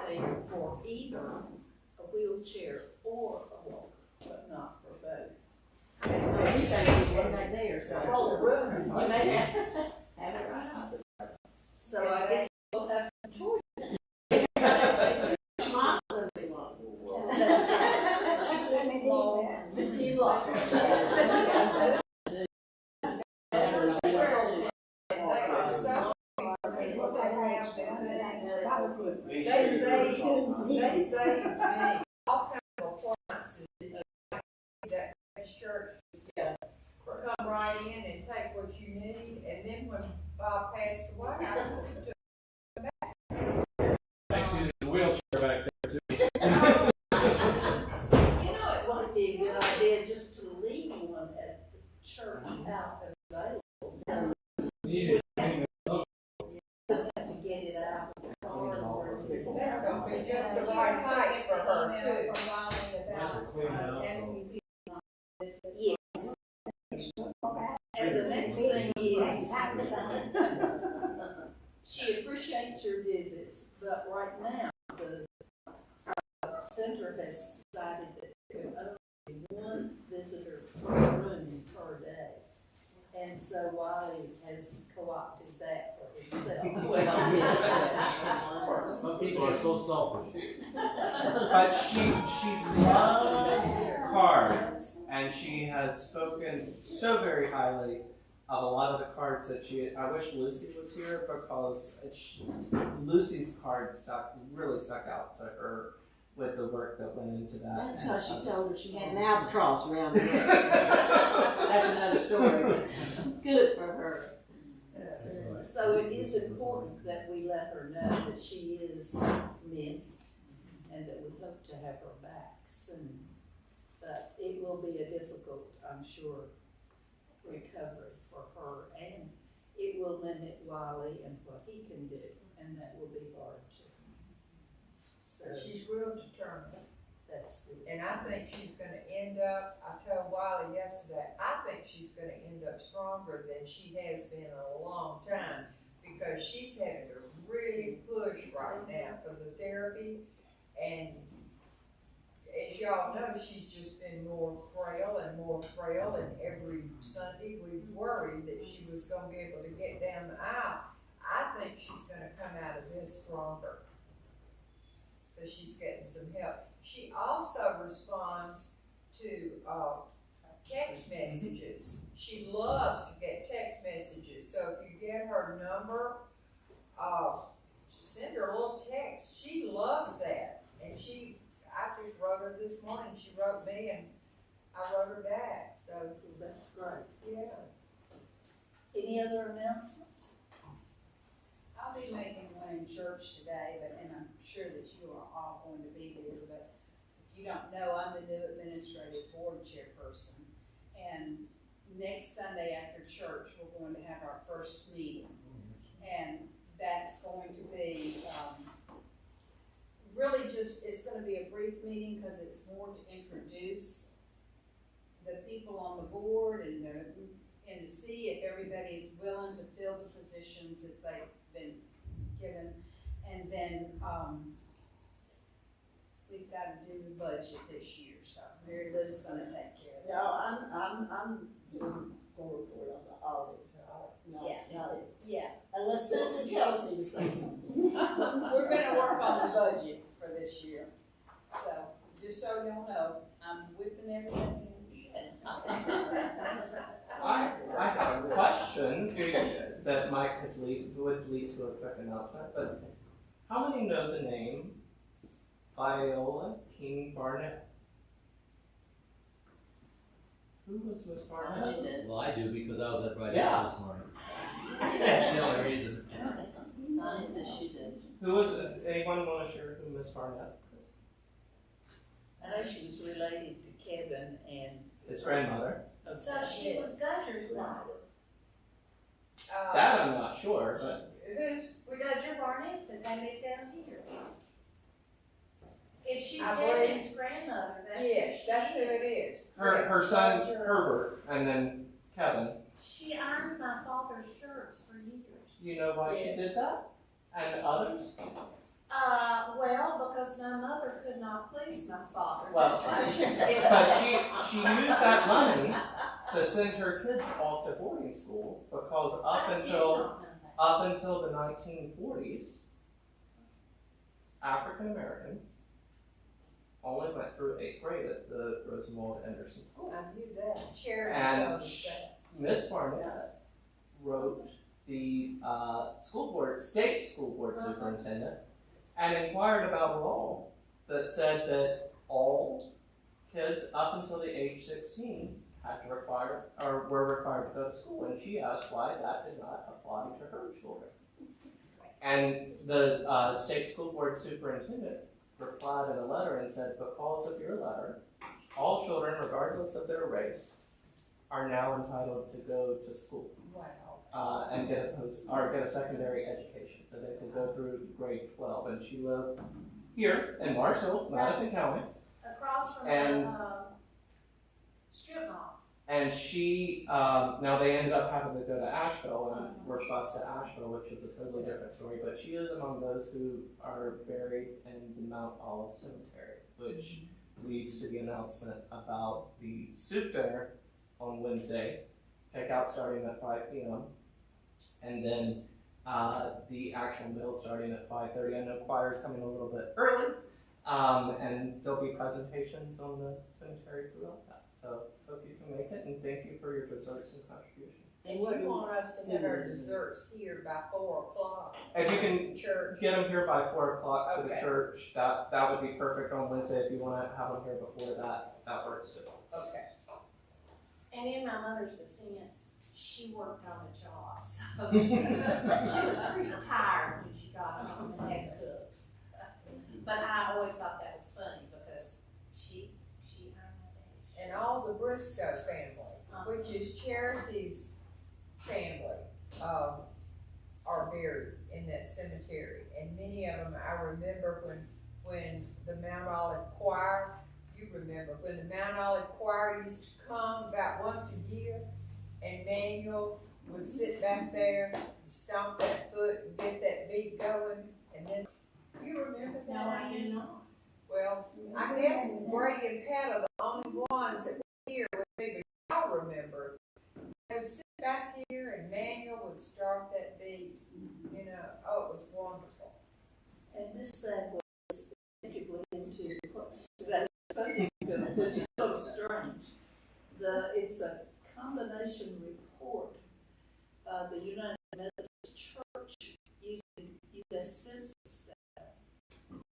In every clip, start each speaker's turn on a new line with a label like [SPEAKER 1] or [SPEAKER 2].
[SPEAKER 1] there for either a wheelchair or a walker, but not for both.
[SPEAKER 2] Everything is right there, so. You may have it right off.
[SPEAKER 1] So I guess we'll have some choice.
[SPEAKER 2] Mom doesn't want.
[SPEAKER 1] She's small.
[SPEAKER 2] It's locked.
[SPEAKER 1] They say all kinds of appliances that church come right in and take what you need, and then when Bob passed away, I took
[SPEAKER 3] The wheelchair back there too.
[SPEAKER 1] You know, it might be a good idea just to leave one at the church out available.
[SPEAKER 3] Yeah.
[SPEAKER 1] To get it out of the car.
[SPEAKER 4] That's gonna be just the right height for her too.
[SPEAKER 1] Yes. And the next thing is, she appreciates your visits, but right now, the center has decided that there can only be one visitor per room per day. And so Wiley has co-opted that for himself.
[SPEAKER 3] Some people are so selfish.
[SPEAKER 5] But she loves cards, and she has spoken so very highly of a lot of the cards that I wish Lucy was here, because Lucy's card really stuck out to her with the work that went into that.
[SPEAKER 2] That's because she told her she had an albatross around her neck. That's another story, but good for her.
[SPEAKER 1] So it is important that we let her know that she is missed and that we hope to have her back soon. But it will be a difficult, I'm sure, recovery for her, and it will limit Wiley and what he can do, and that will be hard too. So
[SPEAKER 4] She's real determined,
[SPEAKER 1] that's good.
[SPEAKER 4] and I think she's gonna end up, I told Wiley yesterday, I think she's gonna end up stronger than she has been in a long time, because she's having to really push right now for the therapy, and as y'all know, she's just been more frail, and every Sunday we worried that she was gonna be able to get down the aisle. I think she's gonna come out of this stronger. So she's getting some help. She also responds to text messages. She loves to get text messages. So if you get her number, just send her a little text. She loves that. And I just wrote her this morning. She wrote me, and I wrote her back. So
[SPEAKER 1] That's great.
[SPEAKER 4] yeah.
[SPEAKER 1] Any other announcements?
[SPEAKER 6] I'll be making one in church today, and I'm sure that you are all going to be there, but if you don't know, I'm the new administrative board chairperson. And next Sunday after church, we're going to have our first meeting. And that's going to be, really just, it's going to be a brief meeting because it's more to introduce the people on the board and to see if everybody is willing to fill the positions that they've been given. And then we've got to do the budget this year, so Mary Lou's going to take care of that.
[SPEAKER 2] No, I'm getting forward on the audit.
[SPEAKER 1] Yeah.
[SPEAKER 2] Unless Susan tells me to say something.
[SPEAKER 6] We're going to work on the budget for this year. So, just so y'all know, I'm whipping everything in.
[SPEAKER 5] I have a question that would lead to a quick announcement, but how many know the name Viola King Barnett? Who was Miss Barnett?
[SPEAKER 7] Well, I do because I was at Bright
[SPEAKER 5] Yeah.
[SPEAKER 7] this morning. That's the only reason.
[SPEAKER 1] She does.
[SPEAKER 5] Who was it? Anyone want to share who Miss Barnett is?
[SPEAKER 1] I know she was related to Kevin and
[SPEAKER 5] His grandmother.
[SPEAKER 2] So she was Gudger's wife.
[SPEAKER 5] That I'm not sure, but
[SPEAKER 2] We Gudger Barnett, that they live down here. If she's
[SPEAKER 4] I
[SPEAKER 2] Kevin's grandmother,
[SPEAKER 4] That's who it is.
[SPEAKER 5] her son Herbert and then Kevin.
[SPEAKER 2] She ironed my father's shirts for years.
[SPEAKER 5] Do you know why she did that? And others?
[SPEAKER 2] Well, mother could not please my father.
[SPEAKER 5] Well,
[SPEAKER 2] That's why she did.
[SPEAKER 5] but she used that money to send her kids off to boarding school because
[SPEAKER 2] I did not know that.
[SPEAKER 5] up until the 1940s, African Americans only went through 8th grade at the Rosenwald Anderson School.
[SPEAKER 4] I knew that. Charity
[SPEAKER 5] And
[SPEAKER 4] knows that.
[SPEAKER 5] Miss Barnett wrote the state school board superintendent and inquired about a law that said that all kids up until the age 16 were required to go to school, and she asked why that did not apply to her children. And the state school board superintendent replied in a letter and said, because of your letter, all children, regardless of their race, are now entitled to go to school.
[SPEAKER 4] Wow.
[SPEAKER 5] And get a secondary education, so they could go through grade 12. And she lived here in Marshall, Madison County,
[SPEAKER 2] Across from
[SPEAKER 5] And-
[SPEAKER 2] the strip mall.
[SPEAKER 5] and she now they ended up having to go to Asheville and were bused to Asheville, which is a totally different story. But she is among those who are buried in the Mount Olive Cemetery, which leads to the announcement about the soup dinner on Wednesday, takeout starting at 5 p.m. and then the actual meal starting at 5:30. I know choir's coming a little bit early, and there'll be presentations on the cemetery throughout that. So hope you can make it, and thank you for your desserts and contributions.
[SPEAKER 4] And you want us to have our desserts here by 4 o'clock
[SPEAKER 5] If you can
[SPEAKER 4] in church?
[SPEAKER 5] get them here by 4 o'clock to the
[SPEAKER 4] Okay.
[SPEAKER 5] church, that would be perfect on Wednesday. If you want to have them here before that, that works too.
[SPEAKER 4] Okay.
[SPEAKER 2] And in my mother's defense, she worked on a job, so she was pretty tired when she got home and had to cook. But I always thought that was funny because she earned that.
[SPEAKER 4] And all the Briscoe family, which is Charity's family, are buried in that cemetery. And many of them, I remember when the Mount Olive Choir, you remember, when the Mount Olive Choir used to come about once a year, and Manuel would sit back there and stomp that foot and get that beat going, and then, you remember that?
[SPEAKER 2] No, I do not.
[SPEAKER 4] Well, I guess Brady and Pat are the only ones that were here with me, but y'all remember. They would sit back here and Manuel would start that beat, you know, oh, it was wonderful.
[SPEAKER 1] And this thing was particularly into what's today Sunday school, which is so strange. It's a combination report of the United Methodist Church using U.S. Census data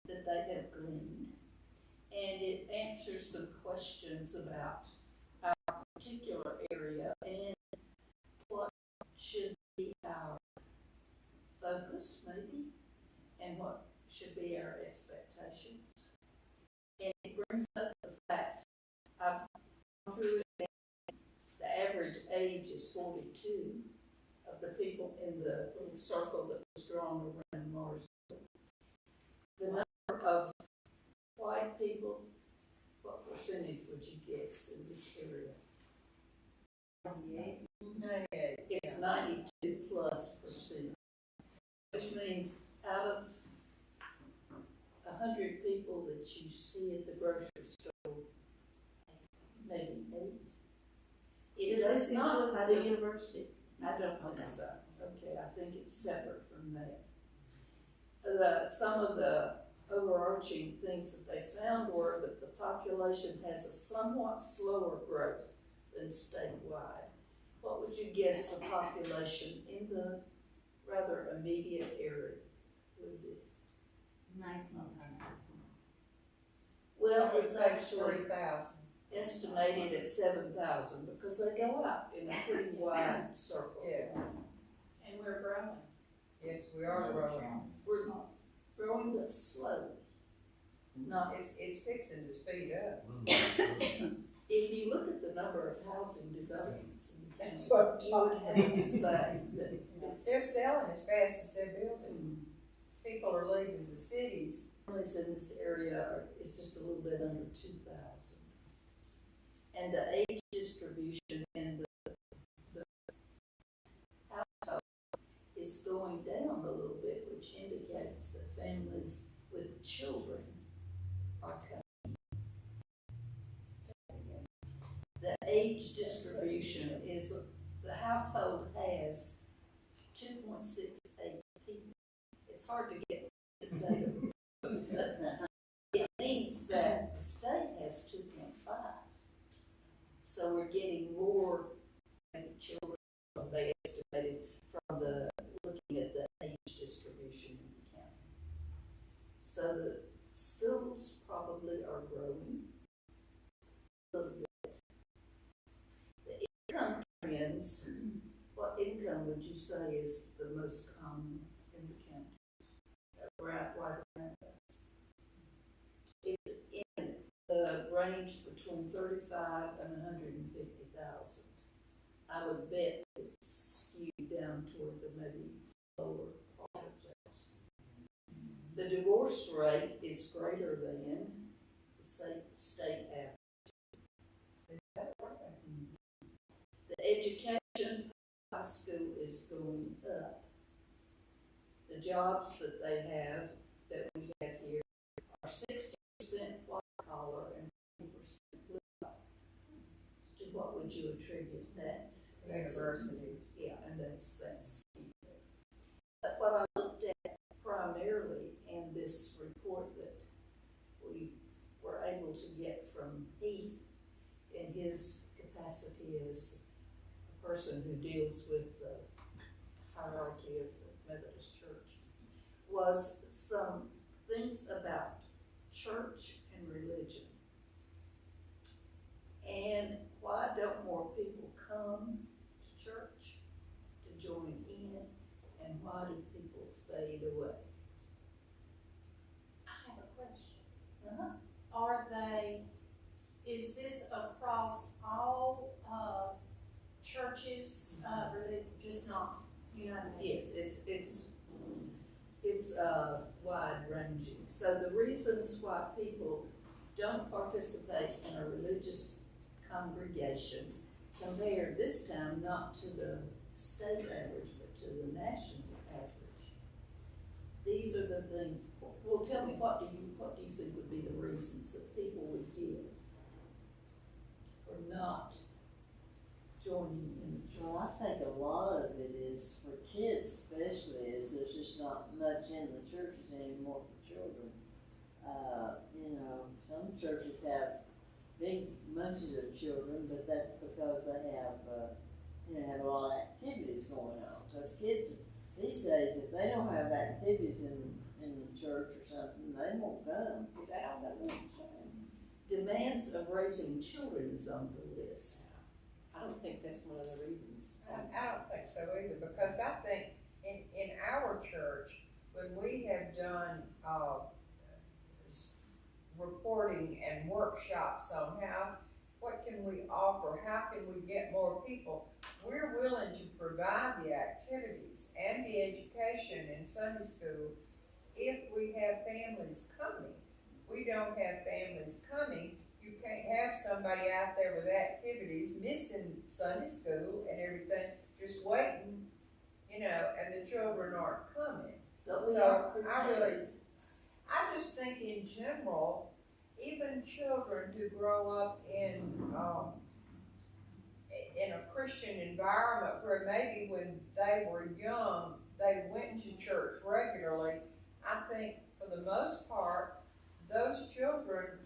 [SPEAKER 1] that they have gleaned. And it answers some questions about our particular area and what should be our focus, maybe, and what should be our expectations. And it brings up the fact, I've gone through it, the average age is 42 of the people in the little circle that was drawn around Mars. The number of white people, what percentage would you guess in this area?
[SPEAKER 4] 98.
[SPEAKER 1] It's 92+%, which means out of 100 people that you see at the grocery store, maybe 8. It does not
[SPEAKER 2] at the university?
[SPEAKER 1] I don't think so. Okay, I think it's separate from that. Some of the overarching things that they found were that the population has a somewhat slower growth than statewide. What would you guess the population in the rather immediate area would be?
[SPEAKER 6] 1900.
[SPEAKER 1] Well,
[SPEAKER 4] I would
[SPEAKER 1] it's
[SPEAKER 4] say
[SPEAKER 1] actually
[SPEAKER 4] 3,000.
[SPEAKER 1] estimated at 7,000 because they go up in a pretty wide circle.
[SPEAKER 4] Yeah.
[SPEAKER 2] And we're growing.
[SPEAKER 4] Yes, we are growing.
[SPEAKER 1] We're growing but slowly. Not
[SPEAKER 4] It's fixing to speed up.
[SPEAKER 1] if you look at the number of housing developments in the county,
[SPEAKER 4] That's what I'm
[SPEAKER 1] you would
[SPEAKER 4] talking
[SPEAKER 1] have to say that
[SPEAKER 4] They're
[SPEAKER 1] it's
[SPEAKER 4] selling as fast as they're building. People are leaving the cities.
[SPEAKER 1] families in this area is just a little bit under 2,000. And the age distribution in the household is going down a little bit, which indicates that families with children age distribution is, the household has 2.68 people. It's hard to get 6.8 of them. It means that the state has 2.5. So we're getting more children than they estimated from the, looking at the age distribution in the county. So the schools probably are growing a little bit. The income trends, what income would you say is the most common in the county? Right around that. It's in the range between 35 and 150,000. I would bet it's skewed down toward the maybe lower part of that. The divorce rate is greater than the state average. The education high school is going up. The jobs that they have, that we have here, are 60% white collar and 40% blue collar. To what would you attribute that?
[SPEAKER 4] Universities.
[SPEAKER 1] Yeah, and that's. But what I looked at primarily in this report that we were able to get from Heath in his capacity as a person who deals with the hierarchy of the Methodist Church, was some things about church and religion. And why don't more people come to church to join in, and why do people fade away?
[SPEAKER 2] I have a question. Are they, is this across all, churches, or they just not United
[SPEAKER 1] Yes,
[SPEAKER 2] Methodist?
[SPEAKER 1] it's wide ranging. So the reasons why people don't participate in a religious congregation, compared this time not to the state average but to the national average. These are the things. Well, tell me, what do you think would be the reasons that people would give for not joining in the church?
[SPEAKER 8] Well, I think a lot of it is for kids, especially, is there's just not much in the churches anymore for children. You know, some churches have big bunches of children, but that's because they have, have a lot of activities going on. Because kids these days, if they don't have activities in the church or something, they won't come. Because they don't have this time.
[SPEAKER 1] Demands of raising children is on the list.
[SPEAKER 9] I don't think that's one of the reasons.
[SPEAKER 4] I don't think so either, because I think in our church, when we have done, reporting and workshops on what can we offer, how can we get more people, we're willing to provide the activities and the education in Sunday school if we have families coming. We don't have families coming, you can't have somebody out there with activities, missing Sunday school and everything, just waiting, and the children aren't coming. So I just think in general, even children who grow up in a Christian environment where maybe when they were young, they went to church regularly, I think for the most part, those children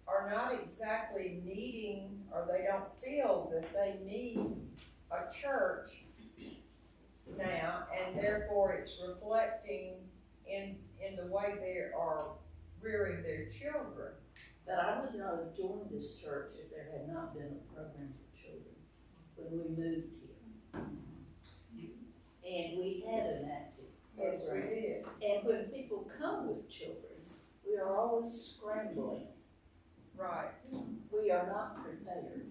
[SPEAKER 4] are not exactly needing, or they don't feel that they need a church now, and therefore it's reflecting in the way they are rearing their children.
[SPEAKER 1] But I would not have joined this church if there had not been a program for children when we moved here. And we had an active program.
[SPEAKER 4] Yes, we did.
[SPEAKER 1] And when people come with children, we are always scrambling.
[SPEAKER 4] Right.
[SPEAKER 1] We are not prepared.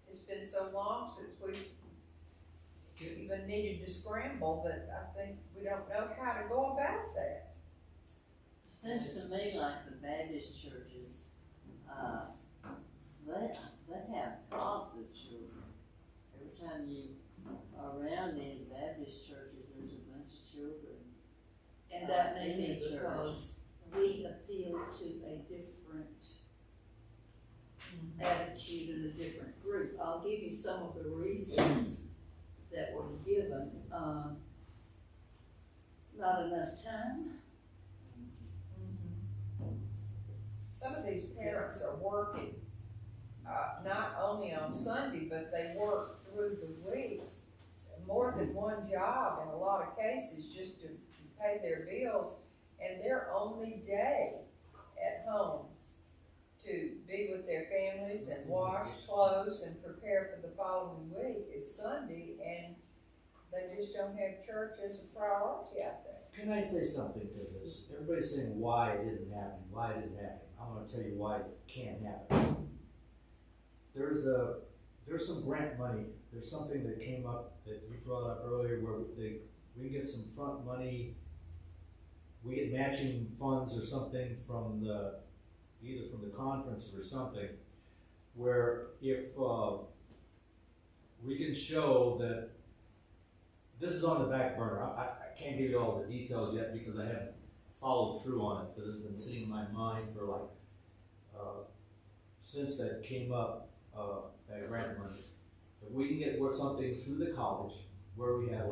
[SPEAKER 4] It's been so long since we even needed to scramble that I think we don't know how to go about that.
[SPEAKER 8] Seems to me like the Baptist churches, they have gobs of children. Every time you are around any Baptist churches, there's a bunch of children.
[SPEAKER 1] And that may
[SPEAKER 8] in
[SPEAKER 1] be
[SPEAKER 8] the church.
[SPEAKER 1] because we appeal to a different attitude in a different group. I'll give you some of the reasons that were given. Not enough time.
[SPEAKER 4] Some of these parents are working, not only on Sunday, but they work through the weeks, more than one job in a lot of cases, just to pay their bills, and their only day at home to be with their families and wash clothes and prepare for the following week is Sunday, and they just don't have church as a priority out there.
[SPEAKER 10] Can I say something to this? Everybody's saying why it isn't happening, why it isn't happening. I want to tell you why it can't happen. There's some grant money. There's something that came up that you brought up earlier where we get some front money. We get matching funds or something from either from the conference or something, where if we can show that this is on the back burner. I can't give you all the details yet because I haven't followed through on it, because it's been sitting in my mind for since that came up, that grant money. If we can get something through the college where we have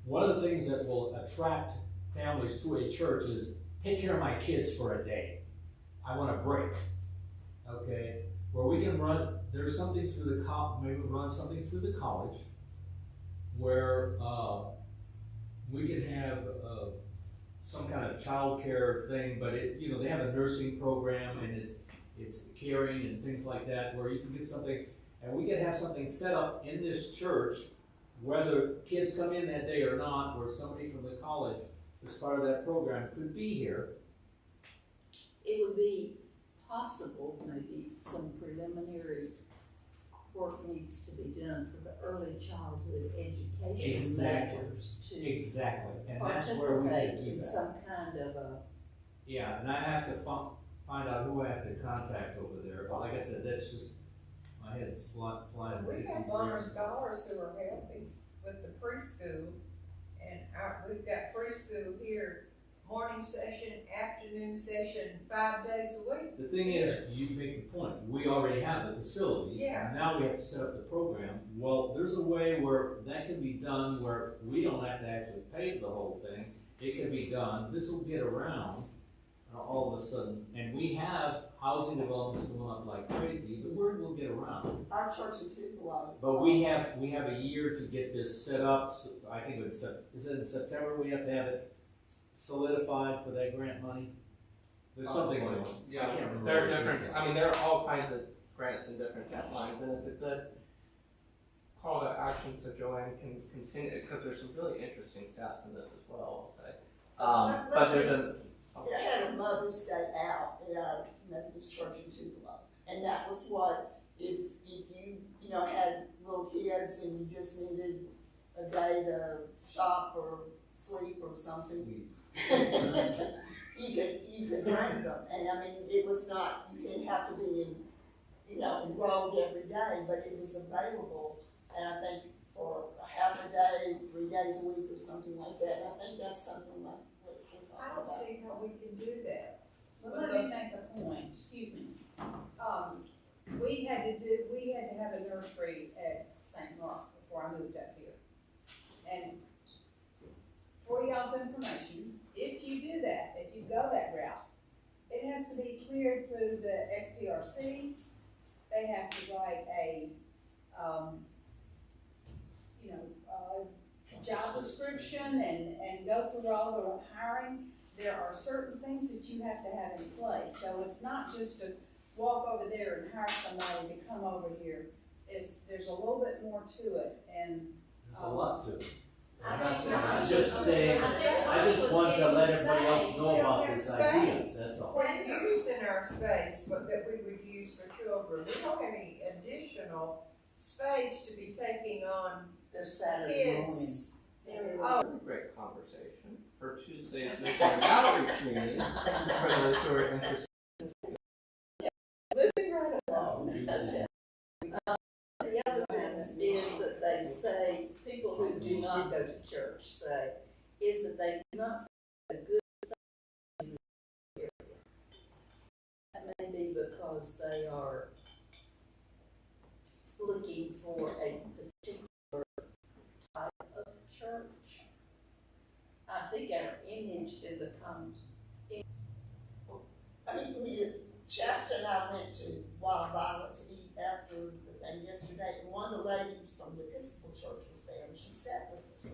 [SPEAKER 10] one of the things that will attract families to a church is take care of my kids for a day. I want a break, okay? Where we can there's something through the maybe run something through the college where we can have some kind of child care thing, but they have a nursing program and it's caring and things like that, where you can get something, and we can have something set up in this church, whether kids come in that day or not, where somebody from the college, as part of that program, could be here.
[SPEAKER 1] It would be possible, maybe some preliminary work needs to be done for the early childhood education majors to
[SPEAKER 10] Exactly, and that's where we
[SPEAKER 1] participate
[SPEAKER 10] can do
[SPEAKER 1] in
[SPEAKER 10] that.
[SPEAKER 1] some kind of a.
[SPEAKER 10] Yeah, and I have to find out who I have to contact over there, but like I said, that's just, my head's flying.
[SPEAKER 4] We have honor scholars who are helping with the preschool, and we've got preschool here, morning session, afternoon session, 5 days a week.
[SPEAKER 10] The thing is, you make the point, we already have the facilities.
[SPEAKER 4] Yeah.
[SPEAKER 10] And now we have to set up the program. Well, there's a way where that can be done where we don't have to actually pay for the whole thing. It can be done, this will get around all of a sudden, and we have housing developments going up like crazy, the word will get around.
[SPEAKER 11] Our church is Tupelo.
[SPEAKER 10] But we have a year to get this set up. So I think is it in September we have to have it solidified for that grant money? There's something going on.
[SPEAKER 5] Yeah,
[SPEAKER 10] I can't remember.
[SPEAKER 5] there are different. I mean, there are all kinds of grants and different deadlines, and it's a good call to action so JoAnn can continue, because there's some really interesting stats in this as well. I'll say, but there's
[SPEAKER 11] I had a Mother's Day out at our Methodist Church in Tupelo, and that was what if you had little kids and you just needed a day to shop or sleep or something, you could bring them. And I mean, it was not, you didn't have to be enrolled every day, but it was available. And I think for a half a day, 3 days a week or something like that. And I think that's something like what you're
[SPEAKER 4] I
[SPEAKER 11] talking
[SPEAKER 4] don't
[SPEAKER 11] about.
[SPEAKER 4] see how we can do that.
[SPEAKER 6] Well, let me make a point, excuse me. We had to have a nursery at St. Mark before I moved up here. And for y'all's information, if you do that, if you go that route, it has to be cleared through the SPRC. They have to write a, job description and go through all the hiring. There are certain things that you have to have in place. So it's not just to walk over there and hire somebody to come over here. There's a little bit more to it, and
[SPEAKER 10] There's a lot to it.
[SPEAKER 11] I'm
[SPEAKER 10] just saying, I just want to let everybody else know about this idea, that's all.
[SPEAKER 4] We're using our space that we would use for children. We don't have any additional space to be taking on
[SPEAKER 1] Their Saturday morning.
[SPEAKER 4] kids.
[SPEAKER 5] a great conversation for Tuesday's missionary outreach meeting for those who are interested.
[SPEAKER 1] Moving right along. The other thing is that they say, people who do not go to church say, is that they do not feel a good thing in the area. That may be because they are looking for a particular type of church. I think our image in the
[SPEAKER 11] Shasta and I went to Wild Violet to eat after the thing yesterday, and one of the ladies from the Episcopal Church was there, and she sat with us.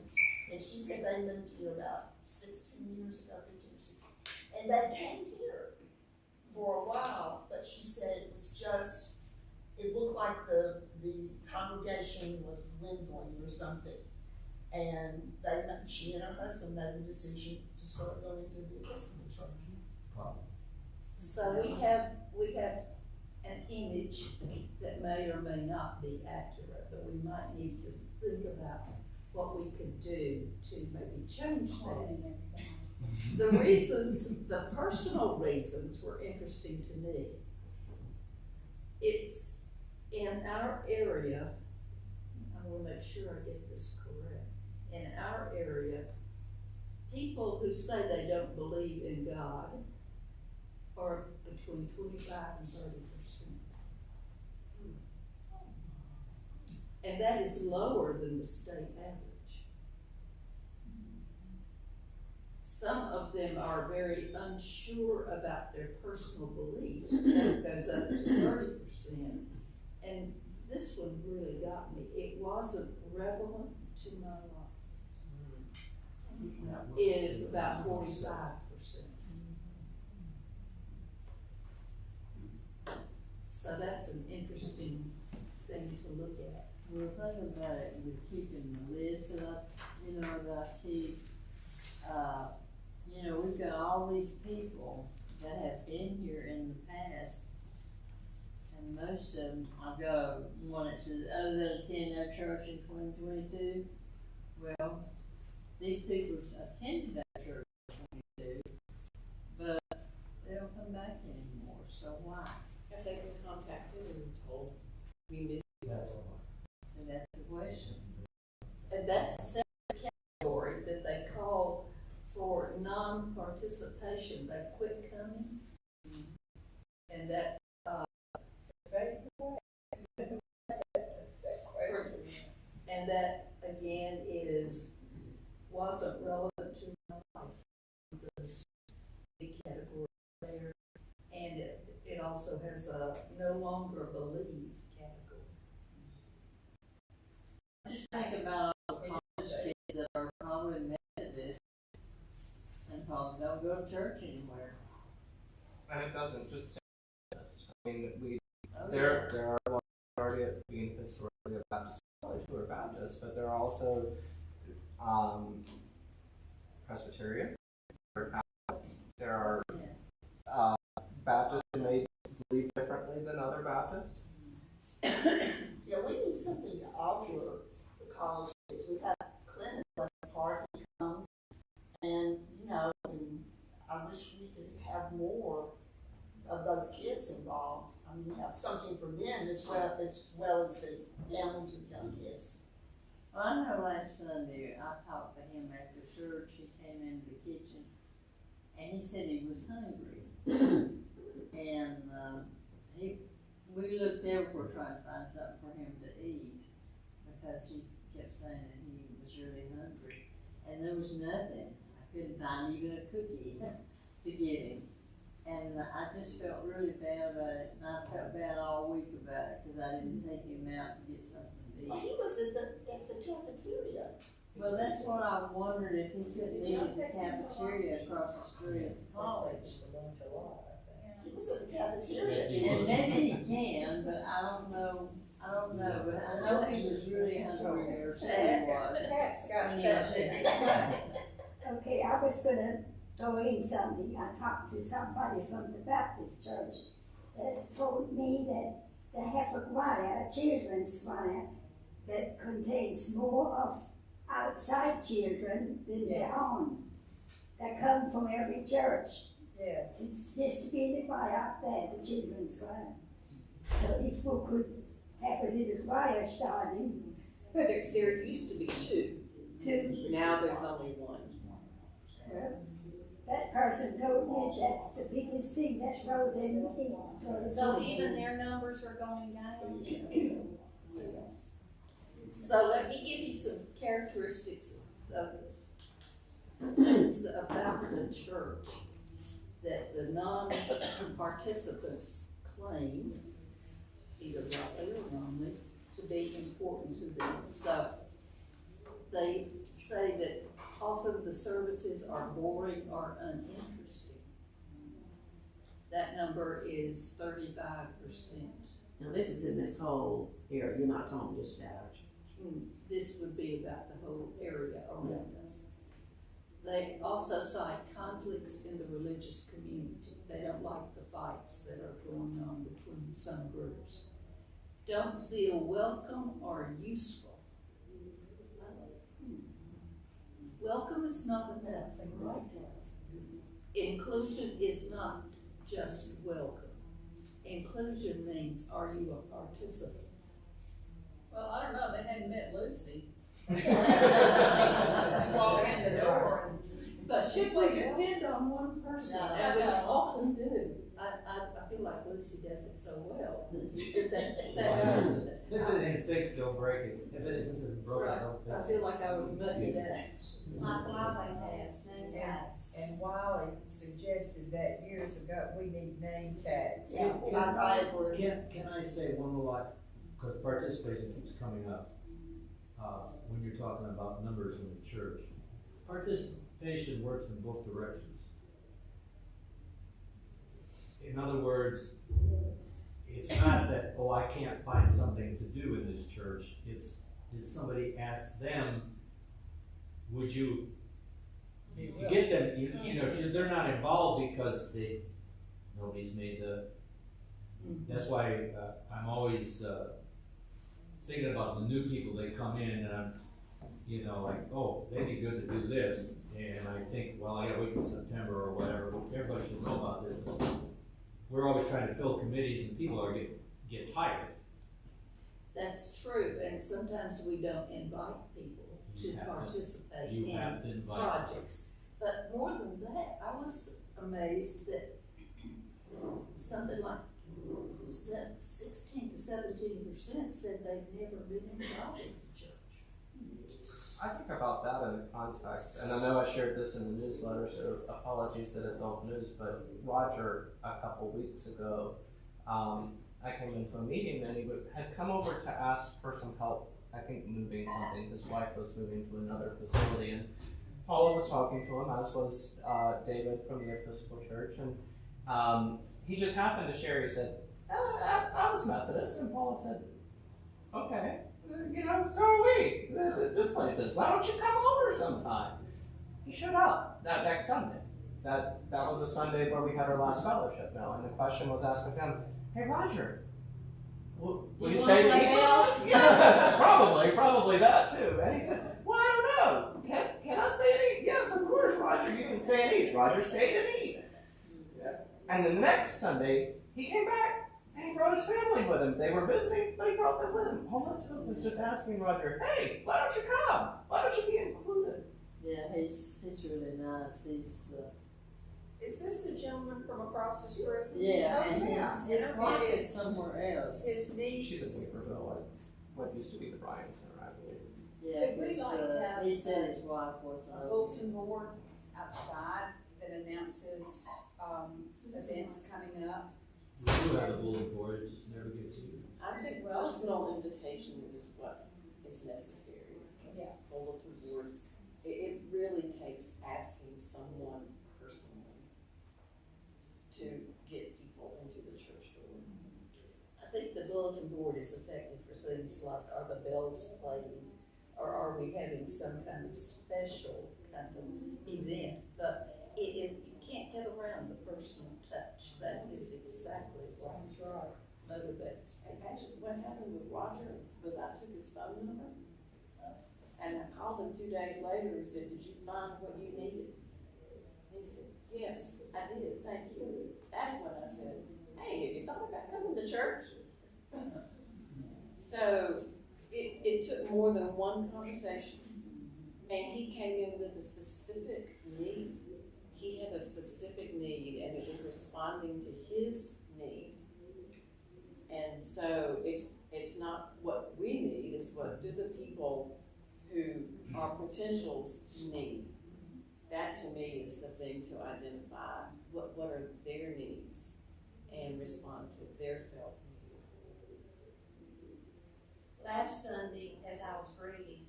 [SPEAKER 11] And she said they moved here about 16 years ago, 15 or 16. And they came here for a while, but she said it was just, it looked like the congregation was dwindling or something. And she and her husband made the decision to start going to the Episcopal Church.
[SPEAKER 1] So we have an image that may or may not be accurate, but we might need to think about what we could do to maybe change that. The reasons, the personal reasons were interesting to me. It's in our area, I will make sure I get this correct. In our area, people who say they don't believe in God are between 25 and 30%. And that is lower than the state average. Some of them are very unsure about their personal beliefs. That goes up to 30%. And this one really got me. It wasn't relevant to my life. It is about 45%. So that's an interesting thing to look at.
[SPEAKER 8] Well, the thing about it, with keeping the list that that I keep, we've got all these people that have been here in the past, and most of them, I go, one that says, other than attending our church in 2022, well, these people attended that church in 2022, but they don't come back anymore, so why?
[SPEAKER 9] If they can contact you and told, we missed
[SPEAKER 10] That's all.
[SPEAKER 8] And that's the question.
[SPEAKER 1] And that's the category that they call for non-participation. They quit coming. And that, and that again wasn't relevant to my life. The category there. And it also has a no longer believe category.
[SPEAKER 8] Just think about all the college kids that are probably Methodist and probably don't go to church anywhere.
[SPEAKER 5] And it doesn't just say this. I mean,
[SPEAKER 8] Oh,
[SPEAKER 5] there are a majority of being historically a Baptist college who are Baptists, but there are also Presbyterian, there are Catholics, there are Baptists who may believe differently than other Baptists.
[SPEAKER 11] Yeah, we need something to offer the college kids. We have Clinton, bless heart, he comes, and I wish we could have more of those kids involved. I mean, we have something for them as well as the families with young kids.
[SPEAKER 8] Well, I know last Sunday I talked to him after church. He came into the kitchen and he said he was hungry. And we looked everywhere trying to find something for him to eat because he kept saying that he was really hungry. And there was nothing. I couldn't find even a cookie to give him. And I just felt really bad about it. And I felt bad all week about it because I didn't take him out to get something to
[SPEAKER 11] Well,
[SPEAKER 8] eat.
[SPEAKER 11] he was at the cafeteria.
[SPEAKER 8] Well, that's what I wondered, if he couldn't eat at the cafeteria across the street at the college.
[SPEAKER 11] He was at the cafeteria.
[SPEAKER 8] And maybe he can, but I don't know, but I know he was really hungry or said he was.
[SPEAKER 4] That's got
[SPEAKER 8] When he was there.
[SPEAKER 12] Okay, I was gonna throw in something. I talked to somebody from the Baptist church that told me that they have a choir, a children's choir, that contains more of outside children than their own. That come from every church.
[SPEAKER 4] Yes.
[SPEAKER 12] It's just to be in the choir out there, the children's choir. So if we could have a little choir starting.
[SPEAKER 9] There used to be two. Now there's only one.
[SPEAKER 12] Well, that person told me that's the biggest thing that drove them in.
[SPEAKER 2] So even their numbers are going down?
[SPEAKER 1] Yes. So let me give you some characteristics of things about the church that the non-participants claim, either rightly or wrongly, to be important to them. So they say that often the services are boring or uninteresting. That number is 35%.
[SPEAKER 9] Now, this is in this whole area, you're not talking just about our church.
[SPEAKER 1] This would be about the whole area around us. They also cite conflicts in the religious community. They don't like the fights that are going on between some groups. Don't feel welcome or useful. Welcome is not enough, right? Inclusion is not just welcome. Inclusion means, are you a participant?
[SPEAKER 6] Well, I don't know, they hadn't met Lucy. Walk in the door and.
[SPEAKER 1] But should we depend on one person?
[SPEAKER 6] No,
[SPEAKER 1] And we
[SPEAKER 6] I know.
[SPEAKER 1] often do. I feel like Lucy does it so well.
[SPEAKER 10] If it ain't fixed, don't break it. If it isn't broken,
[SPEAKER 1] Right.
[SPEAKER 10] don't
[SPEAKER 1] I
[SPEAKER 10] fix
[SPEAKER 1] feel
[SPEAKER 10] it.
[SPEAKER 1] like I would muddy that.
[SPEAKER 2] Like Wiley has, name tags.
[SPEAKER 4] And Wiley suggested that years ago, we need name tags.
[SPEAKER 11] Yeah, I agree.
[SPEAKER 10] Can I say one more, because participation keeps coming up, when you're talking about numbers in the church. Participation works in both directions. In other words, it's not that, oh, I can't find something to do in this church. It's, did somebody ask them, would you, to get them, you know, if they're not involved because nobody's made that's why I'm always thinking about the new people that come in, and I'm, you know, like, oh, they'd be good to do this, and I think, well, I gotta wait till September or whatever, but everybody should know about this. We're always trying to fill committees, and people get tired.
[SPEAKER 1] That's true, and sometimes we don't invite people to participate in projects. But more than that, I was amazed that something like 16 to 17% said they've never been invited to church.
[SPEAKER 5] I think about that in the context, and I know I shared this in the newsletter, so apologies that it's old news, but Roger, a couple weeks ago, I came into a meeting and he had come over to ask for some help, I think moving something. His wife was moving to another facility, and Paula was talking to him, as was David from the Episcopal Church, and he just happened to share, he said, I was Methodist, and Paula said, okay. You know, so are we. This place is. Why don't you come over sometime? He showed up that next Sunday. That was a Sunday where we had our last fellowship now, and the question was asked of him, hey, Roger, will you stay to eat with us? Yeah, probably that too. And he said, well, I don't know. Can I stay and eat? Yes, of course, Roger, you can stay and eat. Roger stayed and eat. Yeah. And the next Sunday, he came back. And he brought his family with him. They were visiting, but he brought them with him. All it took was just asking Roger, hey, why don't you come? Why don't you be included?
[SPEAKER 8] Yeah, he's really nice. He's
[SPEAKER 6] Is this the gentleman from across the street?
[SPEAKER 8] yeah,
[SPEAKER 6] Oh,
[SPEAKER 8] and
[SPEAKER 6] yeah.
[SPEAKER 8] his wife is somewhere else.
[SPEAKER 6] His niece.
[SPEAKER 5] She's in Weaverville, what used to be the Bryan Center, I believe.
[SPEAKER 8] Yeah,
[SPEAKER 6] Could we like have
[SPEAKER 8] he said his wife was
[SPEAKER 6] a bulletin board outside that announces events coming up.
[SPEAKER 10] We do have a bulletin board, it just never gets used.
[SPEAKER 9] I think personal invitations is what is necessary.
[SPEAKER 6] Yeah.
[SPEAKER 9] Bulletin boards, it really takes asking someone personally to get people into the church door.
[SPEAKER 1] I think the bulletin board is effective for things like, are the bells playing, or are we having some kind of special kind of event? But it is, you can't get around the personal touch. That is exactly what motivates.
[SPEAKER 9] And actually, what happened with Roger was I took his phone number, and I called him 2 days later and said, did you find what you needed? He said, yes, I did, thank you. That's when I said, hey, have you thought about coming to church? So it took more than one conversation, and he came in with a specific need. He had a specific need, and it was responding to his need. And so it's not what we do the people who are potentials need? That to me is the thing to identify, what are their needs and respond to their felt needs.
[SPEAKER 2] Last Sunday, as I was greeting,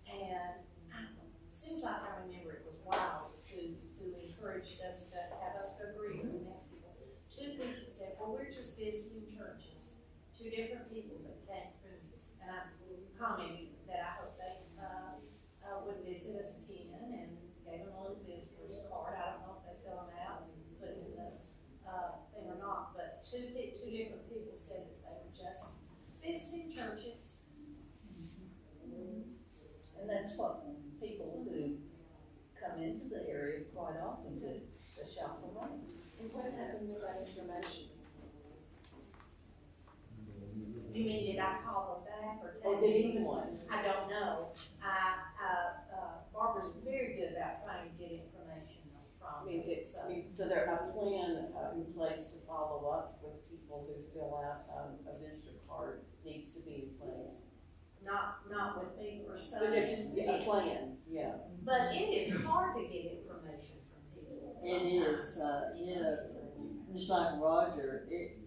[SPEAKER 2] and it seems like I remember it was Wild who encouraged us to have a greeting and have people. Two people said, well, we're just visiting churches. Two different people that came through, and I commented that I hope they would visit us again, and gave them a little visitor's card. I don't know if they fill them out and put it in the thing or not, but two different people said that they were just visiting churches.
[SPEAKER 1] And that's what people who come into the area quite often do, the chaperone.
[SPEAKER 9] And what happened with that information?
[SPEAKER 2] You mean, did I call them back or
[SPEAKER 9] Or
[SPEAKER 2] tell
[SPEAKER 9] did
[SPEAKER 2] them?
[SPEAKER 9] anyone?
[SPEAKER 2] I don't know. Barbara's very good about trying to get information from.
[SPEAKER 9] I mean, so there's a plan in place to follow up with people who fill out a visitor card needs to be in place.
[SPEAKER 2] Not with me per se.
[SPEAKER 9] But it's just a plan, yeah.
[SPEAKER 2] But it is hard to get information from people
[SPEAKER 8] It is,
[SPEAKER 2] sometimes.
[SPEAKER 8] you know, just like Roger, it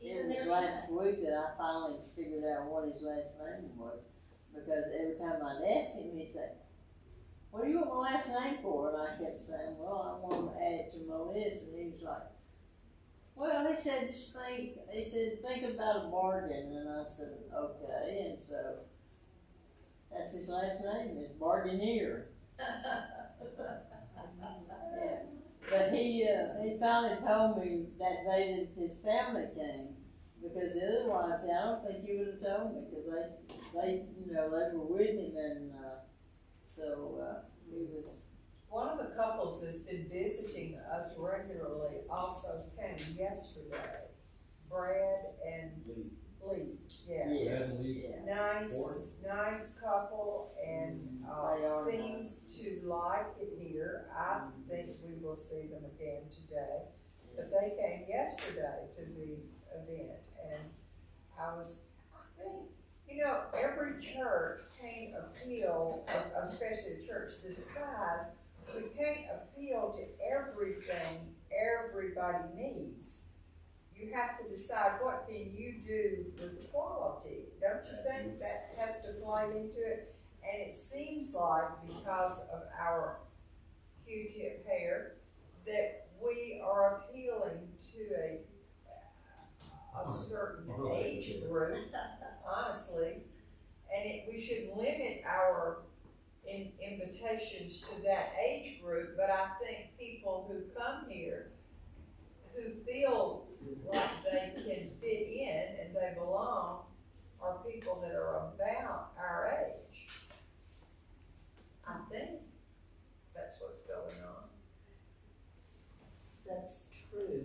[SPEAKER 2] Even
[SPEAKER 8] was
[SPEAKER 2] their-
[SPEAKER 8] last week that I finally figured out what his last name was. Because every time I'd ask him, he'd say, what do you want my last name for? And I kept saying, well, I want to add it to my list. And he was like, well, he said, think about a bargain. And I said, okay. And so that's his last name, is Bargainier. Yeah. But he finally told me that day that his family came, because otherwise, I don't think he would have told me, because they were with him, and he was.
[SPEAKER 4] One of the couples that's been visiting us regularly also came yesterday, Brad and Lee, yeah. Nice couple, and
[SPEAKER 8] They are
[SPEAKER 4] seems to like it here. I think we will see them again today. But they came yesterday to the event, and I think, every church can't appeal, especially a church this size, we can't appeal to everything everybody needs. You have to decide what can you do with the quality. Don't you think that has to play into it? And it seems like because of our Q-tip hair, that we are appealing to a certain age group, honestly. And we should limit our invitations to that age group, but I think people who come here who feel like they can fit in and they belong are people that are about our age. I think that's what's going on.
[SPEAKER 1] That's true.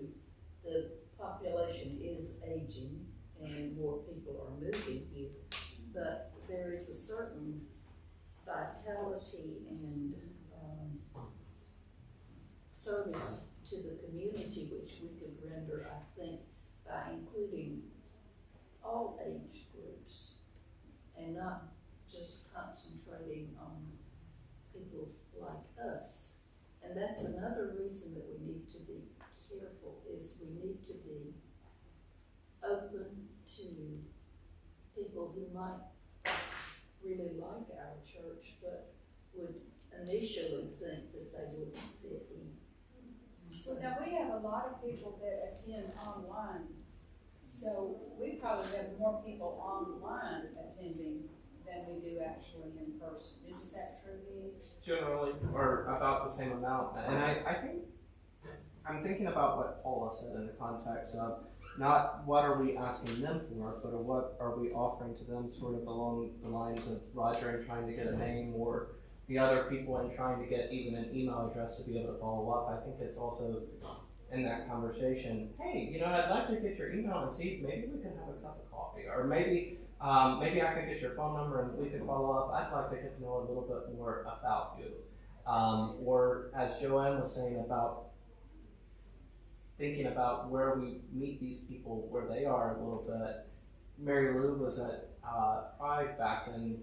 [SPEAKER 1] The population is aging and more people are moving here, but there is a certain vitality and service to the community which we could render, I think, by including all age groups and not just concentrating on people like us. And that's another reason that we need to be careful, is we need to be open to people who might really like our church, but would initially think that they wouldn't fit in.
[SPEAKER 6] So now we have a lot of people that attend online, so we probably have more people online attending than we do actually in person. Isn't that true, Dee?
[SPEAKER 5] Generally, or about the same amount. And I think, I'm thinking about what Paula said in the context of not what are we asking them for, but what are we offering to them, sort of along the lines of Roger and trying to get a name, or the other people and trying to get even an email address to be able to follow up. I think it's also in that conversation, hey, I'd like to get your email and see if maybe we can have a cup of coffee, or maybe I could get your phone number and we could follow up. I'd like to get to know a little bit more about you. Or as JoAnn was saying about thinking about where we meet these people, where they are a little bit, Mary Lou was at Pride back in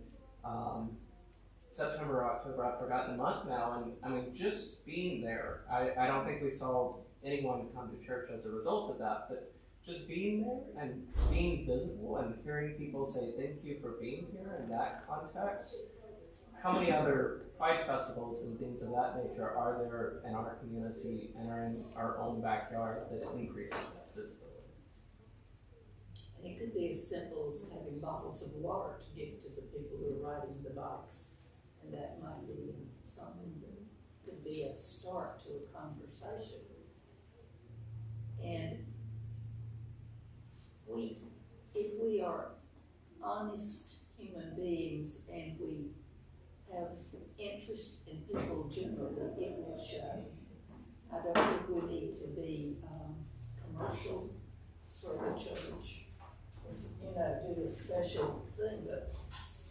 [SPEAKER 5] September, October, I've forgotten the month now, and I mean, just being there, I don't think we saw anyone come to church as a result of that, but just being there and being visible and hearing people say thank you for being here in that context. How many other Pride festivals and things of that nature are there in our community and are in our own backyard that increases that visibility?
[SPEAKER 1] And it could be as simple as having bottles of water to give to the people who are riding the bikes. And that might be something that could be a start to a conversation. And if we are honest human beings and we have interest in people generally, it will show. I don't think we need to be commercial for the church, do a special thing, but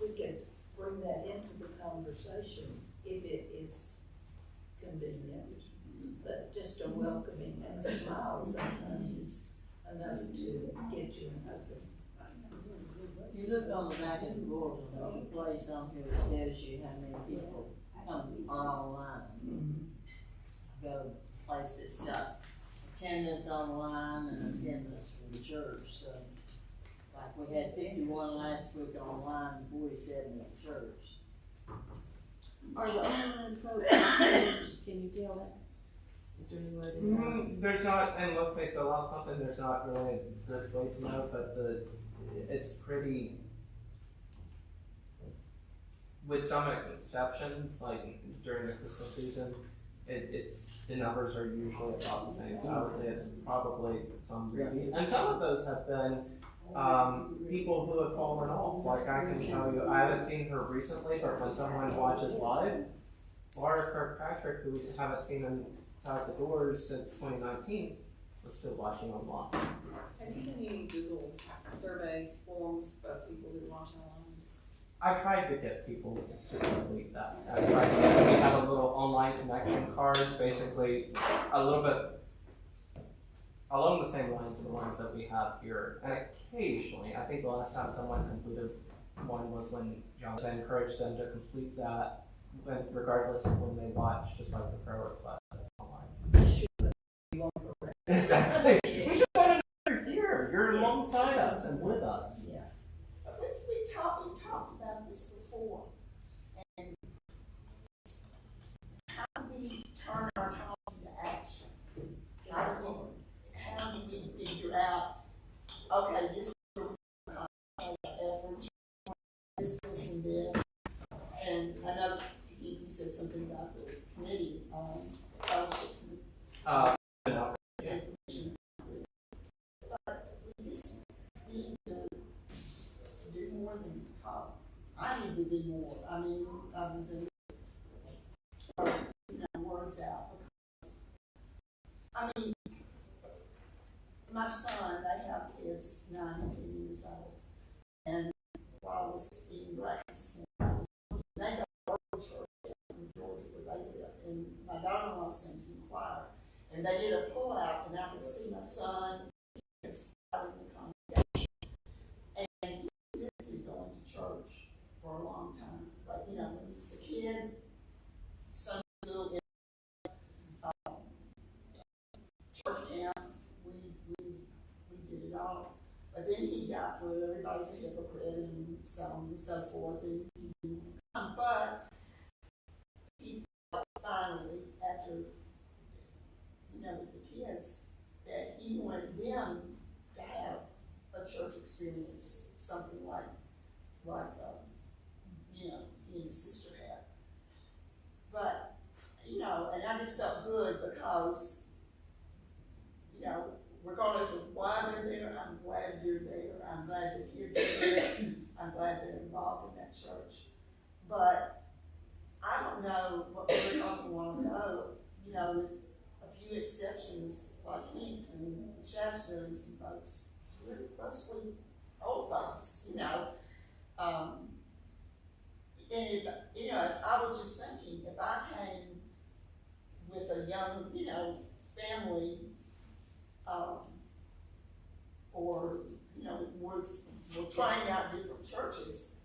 [SPEAKER 1] we can bring that into the conversation if it is convenient. But just a welcoming and a smile sometimes is enough to get you an open.
[SPEAKER 8] If you look on the back of the bulletin, there's a place on here that tells you how many people are online. Go to a place that's got attendance online and attendance from the church, so. Like we had 51 last week online, 47 at church. Are the online folks at church, can you tell that? Is there any way to know?
[SPEAKER 5] There's not, unless they fill out something, there's not really a good way to know, but it's pretty, with some exceptions, like during the Christmas season, the numbers are usually about the same, so I would say it's probably some repeat. And some of those have been people who have fallen off. Like I can tell you, I haven't seen her recently, but when someone watches live, Laura Kirkpatrick, who we haven't seen inside the doors since 2019, was still watching online.
[SPEAKER 9] Have you done any Google surveys, forms of people who watch online?
[SPEAKER 5] I tried to get people to complete that. I tried to get, we have a little online connection card, basically a little bit along the same lines of the ones that we have here. And occasionally, I think the last time someone completed one was when John encouraged them to complete that, regardless of when they watch, just like the prayer request that's online. Exactly. We just wanted to hear. You're alongside us and with us.
[SPEAKER 1] Yeah.
[SPEAKER 11] We talked about this before, and how do we turn our talk into action? How do we figure out, okay, this is effort, this, and this, and I know you said something about the committee, fellowship. But we just need to do more than talk. I need to do more. I mean, other than words out. Because, I mean, my son, they have kids 9 and 10 years old, and while I was eating breakfast, they got a church in Georgia where they live, and my daughter-in-law sings in the choir, and they did a pull-out, and I could see my son out in the congregation, and he resisted going to church for a long time. But when he was a kid, Sunday school, church camp, we did it all. But then he got where everybody's a hypocrite and so on and so forth, and he didn't come. But he felt finally, after with the kids, that he wanted them to have a church experience, something like he and his sister had. But and I just felt good because regardless of why they're there, I'm glad they're there. I'm glad the kids are there. I'm glad they're involved in that church. But I don't know what we were talking a while ago, with a few exceptions like Heath and Shasta and some folks, we're mostly old folks, And if I was just thinking, if I came with a young, family, or, was trying out different churches,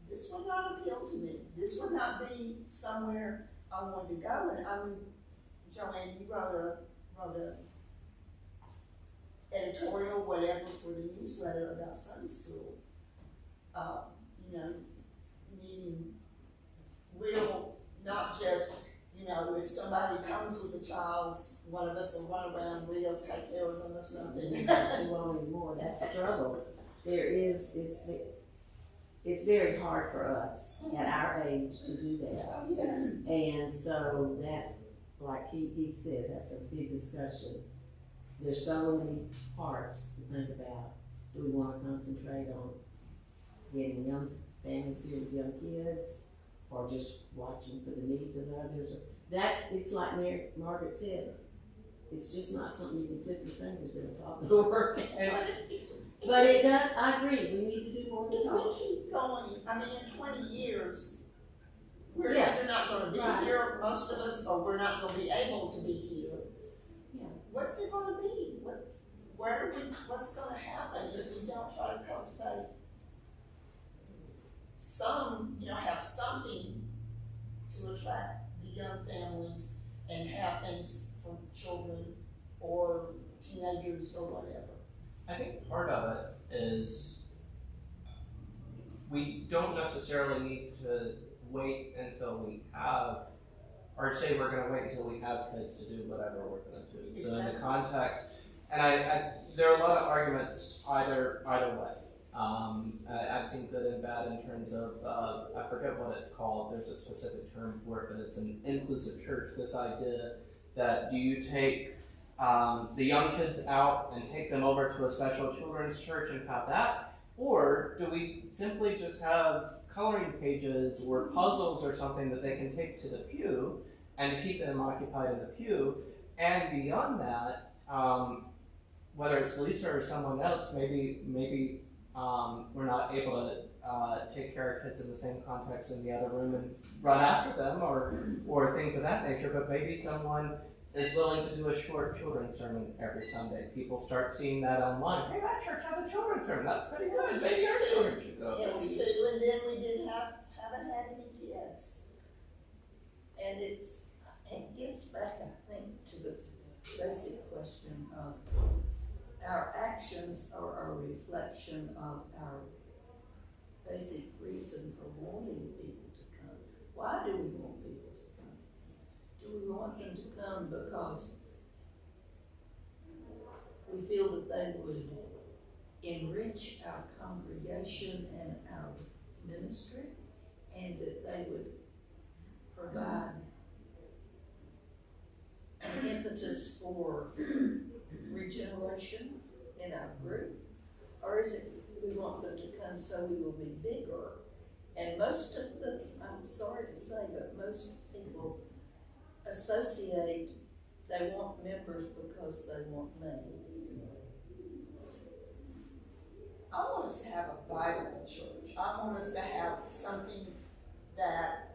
[SPEAKER 11] this would not appeal to me. This would not be somewhere I wanted to go. And I mean, JoAnn, you wrote a editorial, whatever, for the newsletter about Sunday school. You know, needing real, not just, you know, if somebody comes with a child, one of us will run around, we'll take care of them or something.
[SPEAKER 13] Too long anymore, that's a struggle. It's very hard for us at our age to do that.
[SPEAKER 11] Yes.
[SPEAKER 13] And so that, like he says, that's a big discussion. There's so many parts to think about. Do we want to concentrate on getting young families here with young kids, or just watching for the needs of others? It's like Margaret said, it's just not something you can flip your fingers and it's all gonna work. But it does, I agree, we need to do more than
[SPEAKER 11] If
[SPEAKER 13] talk.
[SPEAKER 11] we keep going, I mean, in 20 years, we're
[SPEAKER 13] Yeah.
[SPEAKER 11] either not gonna be
[SPEAKER 13] Right.
[SPEAKER 11] here, most of us, or we're not gonna be able to be here.
[SPEAKER 13] Yeah.
[SPEAKER 11] What's it gonna be? What's gonna happen if we don't try to cultivate have something to attract the young families and have things for children or teenagers or whatever?
[SPEAKER 5] I think part of it is we don't necessarily need to wait until we have, or say we're going to wait until we have kids to do whatever we're going to do. So in the context, and there are a lot of arguments either way. I've seen good and bad in terms of, I forget what it's called, there's a specific term for it, but it's an inclusive church. This idea that do you take the young kids out and take them over to a special children's church and have that? Or do we simply just have coloring pages or puzzles or something that they can take to the pew and keep them occupied in the pew? And beyond that, whether it's Lisa or someone else, maybe we're not able to take care of kids in the same context in the other room and run after them or things of that nature, but maybe someone is willing to do a short children's sermon every Sunday. People start seeing that online. Hey, that church has a children's sermon. That's pretty good. Maybe our children should go.
[SPEAKER 11] Yes, too, and then we haven't had any kids.
[SPEAKER 1] And it gets back, I think, to the basic question of our actions are a reflection of our basic reason for wanting people to come. Why do we want people to come? Do we want them to come because we feel that they would enrich our congregation and our ministry, and that they would provide an impetus for regeneration in our group? Or is it we want them to come so we will be bigger? And most of I'm sorry to say, but most people associate they want members because they want money.
[SPEAKER 11] I want us to have a vibrant church. I want us to have something that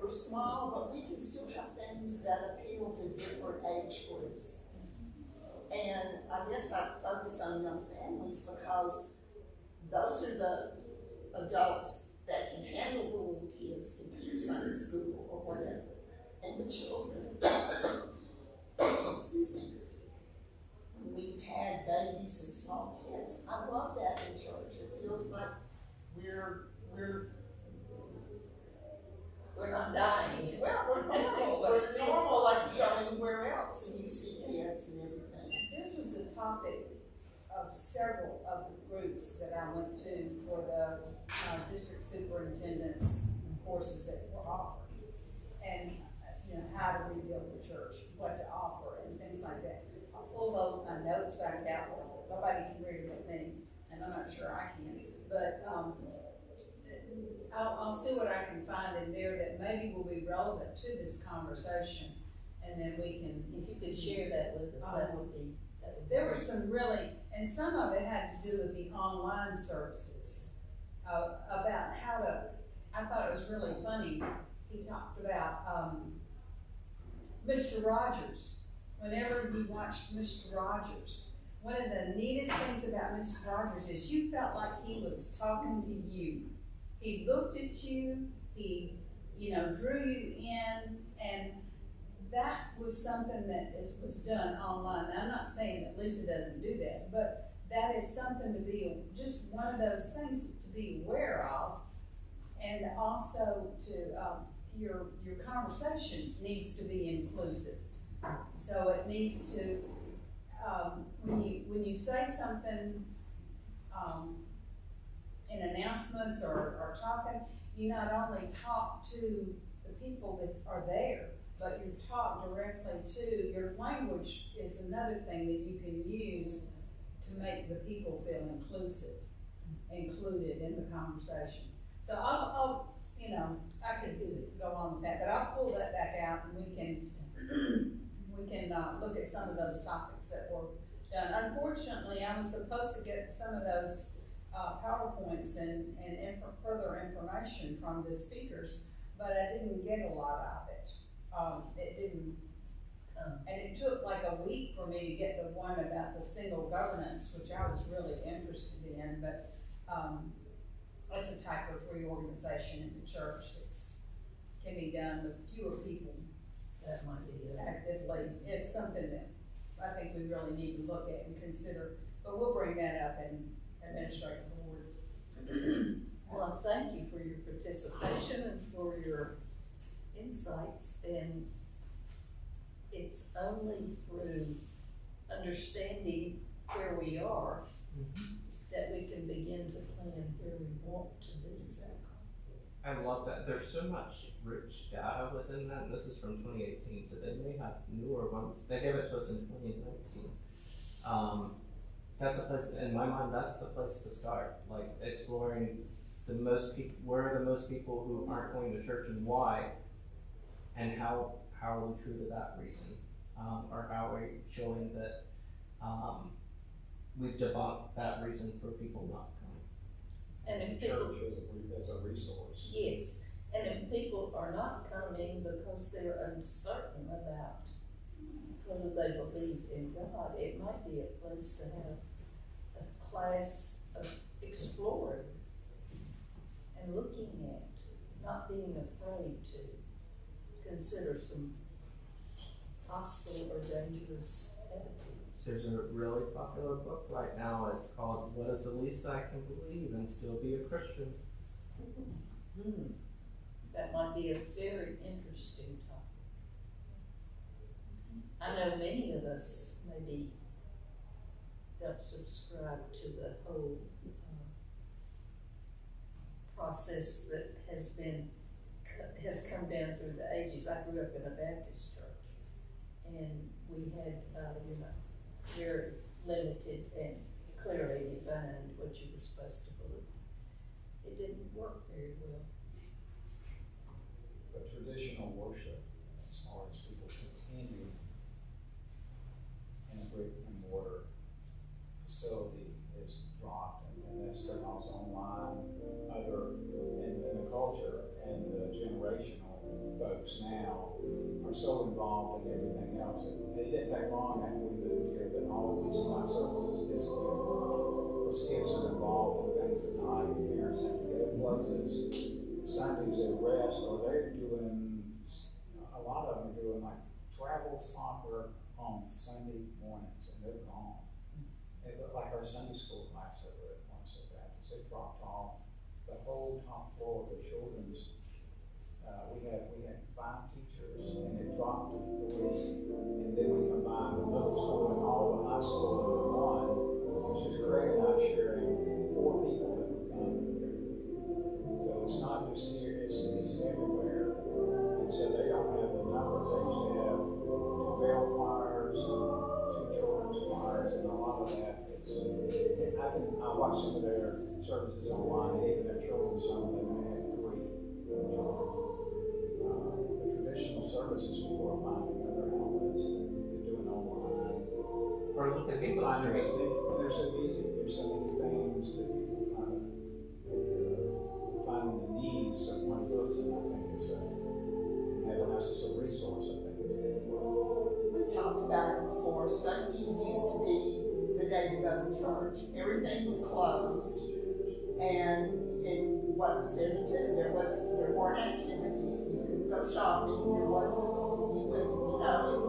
[SPEAKER 11] we're small, but we can still have things that appeal to different age groups. And I guess I focus on young families because those are the adults that can handle the little kids and keep Sunday school or whatever. And the children, excuse me, we've had babies and small kids. I love that in church. It feels like we're
[SPEAKER 1] not dying.
[SPEAKER 11] Well, we're normal. We're normal like you go anywhere else, and you see kids and everything.
[SPEAKER 6] This was a topic of several of the groups that I went to for the district superintendent's courses that were offered. And, how to rebuild the church, what to offer, and things like that. I'll pull those notes back out. Nobody can read it but me, and I'm not sure I can. But I'll see what I can find in there that maybe will be relevant to this conversation, and then we can.
[SPEAKER 1] If you could share that with us, that would be.
[SPEAKER 6] There were some really, and some of it had to do with the online services, about how to. I thought it was really funny. He talked about Mr. Rogers. Whenever you watched Mr. Rogers, one of the neatest things about Mr. Rogers is you felt like he was talking to you. He looked at you, he, drew you in, and that was something that was done online. Now, I'm not saying that Lisa doesn't do that, but that is something to be, just one of those things to be aware of. And also to, your conversation needs to be inclusive. So it needs to, when you say something, in announcements or talking, you not only talk to the people that are there, but you talk directly to, your language is another thing that you can use to make the people feel included in the conversation. So I'll I could go on with that, but I'll pull that back out and we can look at some of those topics that were done. Unfortunately, I was supposed to get some of those PowerPoints and further information from the speakers, but I didn't get a lot of it. It didn't, and it took like a week for me to get the one about the single governance, which I was really interested in, but that's a type of reorganization in the church that can be done with fewer people.
[SPEAKER 1] That might be
[SPEAKER 6] actively. It's something that I think we really need to look at and consider, but we'll bring that up in administrative board.
[SPEAKER 1] Well, thank you for your participation and for your insights, and it's only through understanding where we are that we can begin to plan where we want to be.
[SPEAKER 5] I love that. There's so much rich data within that, and this is from 2018, so they may have newer ones. They gave it to us in 2019. That's a place, in my mind, that's the place to start, like exploring the most people, where are the most people who aren't going to church and why, and how are we true to that reason? Or how are we showing that we've debunked that reason for people not coming?
[SPEAKER 1] And if people,
[SPEAKER 10] as a resource.
[SPEAKER 1] yes, and if people are not coming because they're uncertain about whether they believe in God, it might be a place to have a class of exploring and looking at, not being afraid to consider some hostile or dangerous attitudes.
[SPEAKER 5] There's a really popular book right now. It's called "What Is the Least I Can Believe and Still Be a Christian?"
[SPEAKER 1] That might be a very interesting topic. I know many of us maybe don't subscribe to the whole process that has come down through the ages. I grew up in a Baptist church, and we had very limited and clearly defined what you were supposed to believe. It didn't work very well.
[SPEAKER 10] But traditional worship, as far as people continue in a brick and mortar facility, is dropped, and that's because online, in the culture and the generational folks now are so involved in everything else. It didn't take long after we moved here that all these life services disappeared. Those kids are involved in things at night, and parents have to go to places. Sundays at rest, or they're doing, a lot of them are doing like travel soccer on Sunday mornings, and they're gone. Like our Sunday school class over at Onset Baptist, they dropped off the whole top floor of the children's. We had 5 teachers, and it dropped to 3, and then we combined the middle school and all the high school into one, which is Craig and I sharing 4 people that would come here. So it's not just here, it's everywhere. And so they don't have the numbers. They used to have 2 bell choirs and 2 children's choirs, and a lot of that is, I watch some of their services online, and even their children's sermon, they may have 3 children. The traditional services, people are finding other outlets that they're doing online.
[SPEAKER 5] Or look at people
[SPEAKER 10] They're so busy. There's so many things that people finding the needs of one person, I think is having us as a resource, I think is important.
[SPEAKER 11] We've talked about it before. Sunday used to be the day to go to church. Everything was closed. And what was there to do? There weren't activities. You couldn't go shopping. It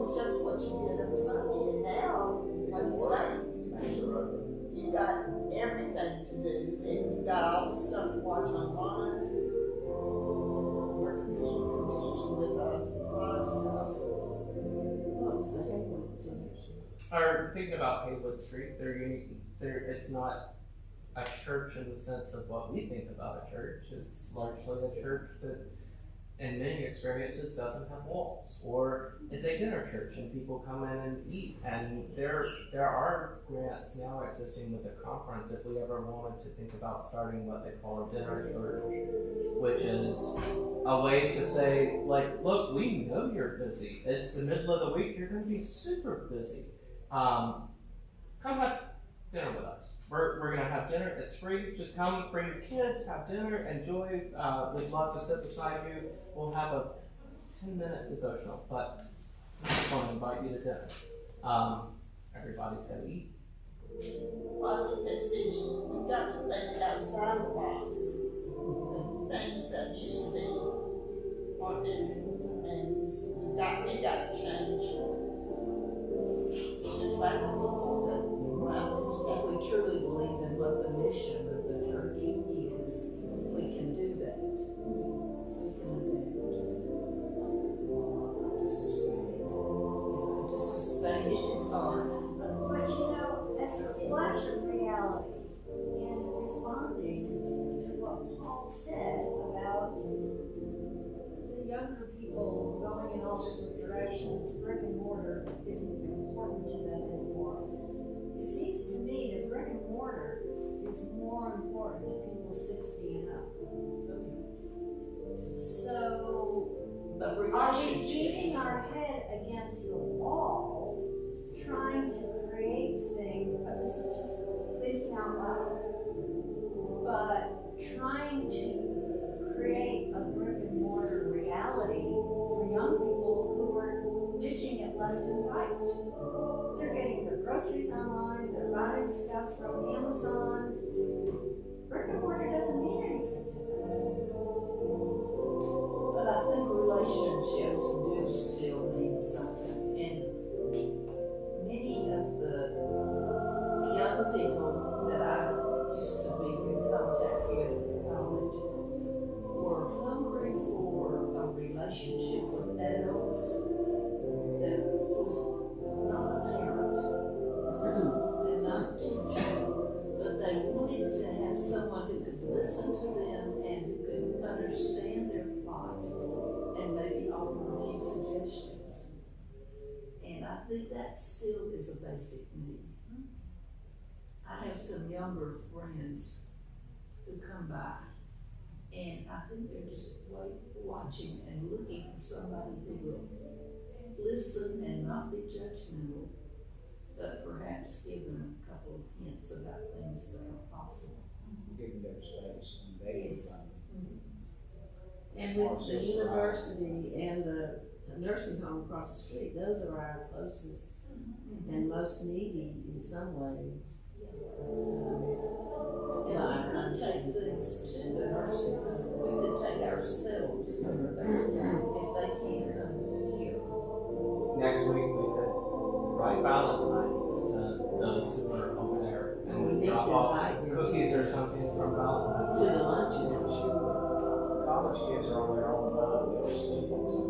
[SPEAKER 11] was just what you did on Sunday. And now, like you say, you got everything to do, and you got all the stuff to watch online. We're competing with a lot of stuff. What was the Haywood?
[SPEAKER 5] Or thinking about Haywood Street, it's not a church in the sense of what we think about a church. It's largely a church that, in many experiences, doesn't have walls, or it's a dinner church and people come in and eat. And there are grants now existing with the conference if we ever wanted to think about starting what they call a dinner church, which is a way to say, like, look, we know you're busy. It's the middle of the week. You're going to be super busy. Come have dinner with us. We're going to have dinner. It's free. Just come, bring your kids, have dinner, enjoy. We'd love to sit beside you. We'll have a 10-minute devotional, but I just want to invite you to dinner. Everybody's got to eat.
[SPEAKER 11] Well, I think that's it. We've got to think it outside the box. The things that used to be aren't there, and we got to change to attract people that around.
[SPEAKER 1] If we truly believe in what the mission of the church is, we can do that. We can adapt. To sustain it is hard.
[SPEAKER 12] But you know, as a flash of reality, in responding to what Paul said about the younger people going in all different directions, brick and mortar isn't important to them anymore. It seems to me that brick and mortar is more important to people 60 and up. So, are we beating our head against the wall, trying to create things, but this is just thinking out loud, but trying to create a brick and mortar reality for young people who are ditching it left and right? They're getting their groceries online, they're buying stuff from Amazon. Brick and mortar doesn't mean anything to them.
[SPEAKER 1] But I think relationships do still mean something. And many of the young people that I used to be in contact with at college were hungry for a relationship with adults that was not a parent and not a teacher, but they wanted to have someone who could listen to them and who could understand their plight and maybe offer a few suggestions. And I think that still is a basic need. I have some younger friends who come by, and I think they're just watching and looking for somebody who will listen and not be judgmental, but perhaps give them a couple of hints about things that are possible.
[SPEAKER 14] Give them their space and they
[SPEAKER 1] Yes.
[SPEAKER 13] And with the university and the nursing home across the street, those are our closest and most needy in some ways.
[SPEAKER 1] And we could take things to the nursing home. We could take ourselves over there if they can't come here.
[SPEAKER 5] Next week we could write Valentine's to those who are over there
[SPEAKER 13] We
[SPEAKER 5] and
[SPEAKER 13] need
[SPEAKER 5] drop
[SPEAKER 13] to
[SPEAKER 5] off
[SPEAKER 13] invite them
[SPEAKER 5] cookies or something from Valentine's.
[SPEAKER 13] to the luncheon for sure.
[SPEAKER 14] College kids are on their own time, they're students.